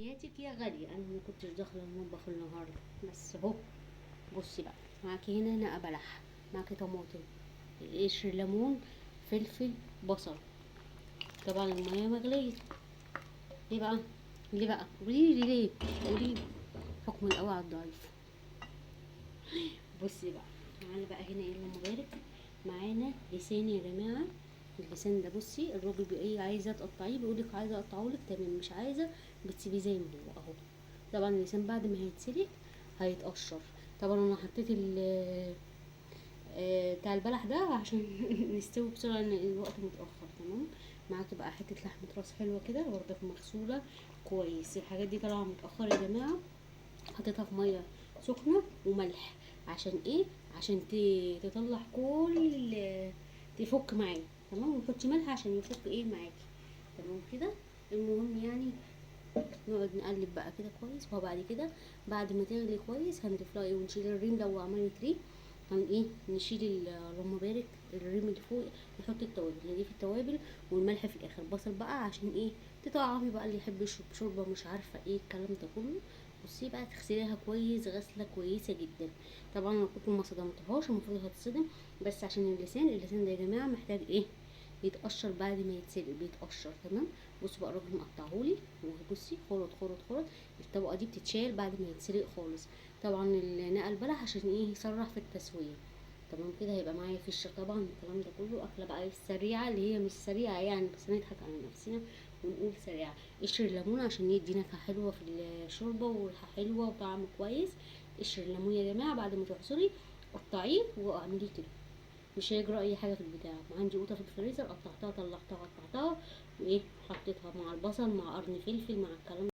حياتك يا غالية، انا ما كنتش داخله المطبخ النهارده، بس اهو. بصي بقى، معاكي هنا نقع بلح، معاكي طماطم، قشر ليمون، فلفل، بصل. طبعا الميه مغليه. ليه بقى؟ ليه بقى؟ قوليلي ليه. قوليلي. حكم القوي على الضعيف. بصي بقى، معانا بقى هنا ايه اللهم بارك. معانا لسان يا جماعه. اللسان ده بصي، الراجل بيبقى ايه، عايزه تقطعيه بيقولك عايزه اقطعهولك تمام، مش عايزه بتسيبيه زي ما هو اهو. طبعا اللسان بعد ما هيتسلق هيتقشر. طبعا انا حطيت بتاع البلح ده عشان نستوي بسرعه لان الوقت متاخر. تمام. معاكي بقى حته لحمه راس حلوه كده برضك مغسوله كويس. الحاجات دي طالعه متاخر يا جماعه. حطيتها في ميه سخنه وملح. عشان ايه؟ عشان تطلع كل تفك معايا. تمام. وتحطي ملح عشان يفك ايه معاكي. تمام كده. المهم يعني نقعد نقلب بقى كده كويس. وبعد كده بعد ما تغلي كويس هنضيف لها ايه ونشيل الريم لو عملت ريم. هن ايه نشيل اللهم بارك الريم اللي فوق. نحط التوابل، نضيف التوابل والملح في الاخر. بصل بقى عشان ايه؟ تطعمي بقى اللي يحب يشرب شوربه مش عارفه ايه الكلام ده كله. بصي بقى تغسليها كويس غسله كويسه جدا. طبعا انا كنت ما صدمتهاش، المفروض هتصدم. بس عشان اللسان ده يا جماعه محتاج ايه؟ يتقشر بعد ما يتسلق بيتقشر. تمام. بصوا بقى الراجل مقطعهولي. وبصي خرط خرط خرط. الطبقه دي بتتشال بعد ما يتسلق خالص. طبعا النقع البلح عشان ايه؟ يسرع في التسويه. تمام كده. هيبقى معايا فيش طبعا. الكلام ده كله اكله بقى السريعه اللي هي مش سريعه يعني، بس نضحك على نفسنا ونقول سريعه. قشر الليمون عشان يدي نكهه حلوه في الشوربه وريحه حلوه وطعم كويس. قشر الليمون يا جماعه بعد ما تعصري قطعيه واعمليه كده. مش هيجرى اي حاجه في البتاع. عندي قوطه في الفريزر قطعتها طلعتها قطعتها وايه حطيتها مع البصل مع قرن فلفل مع الكلام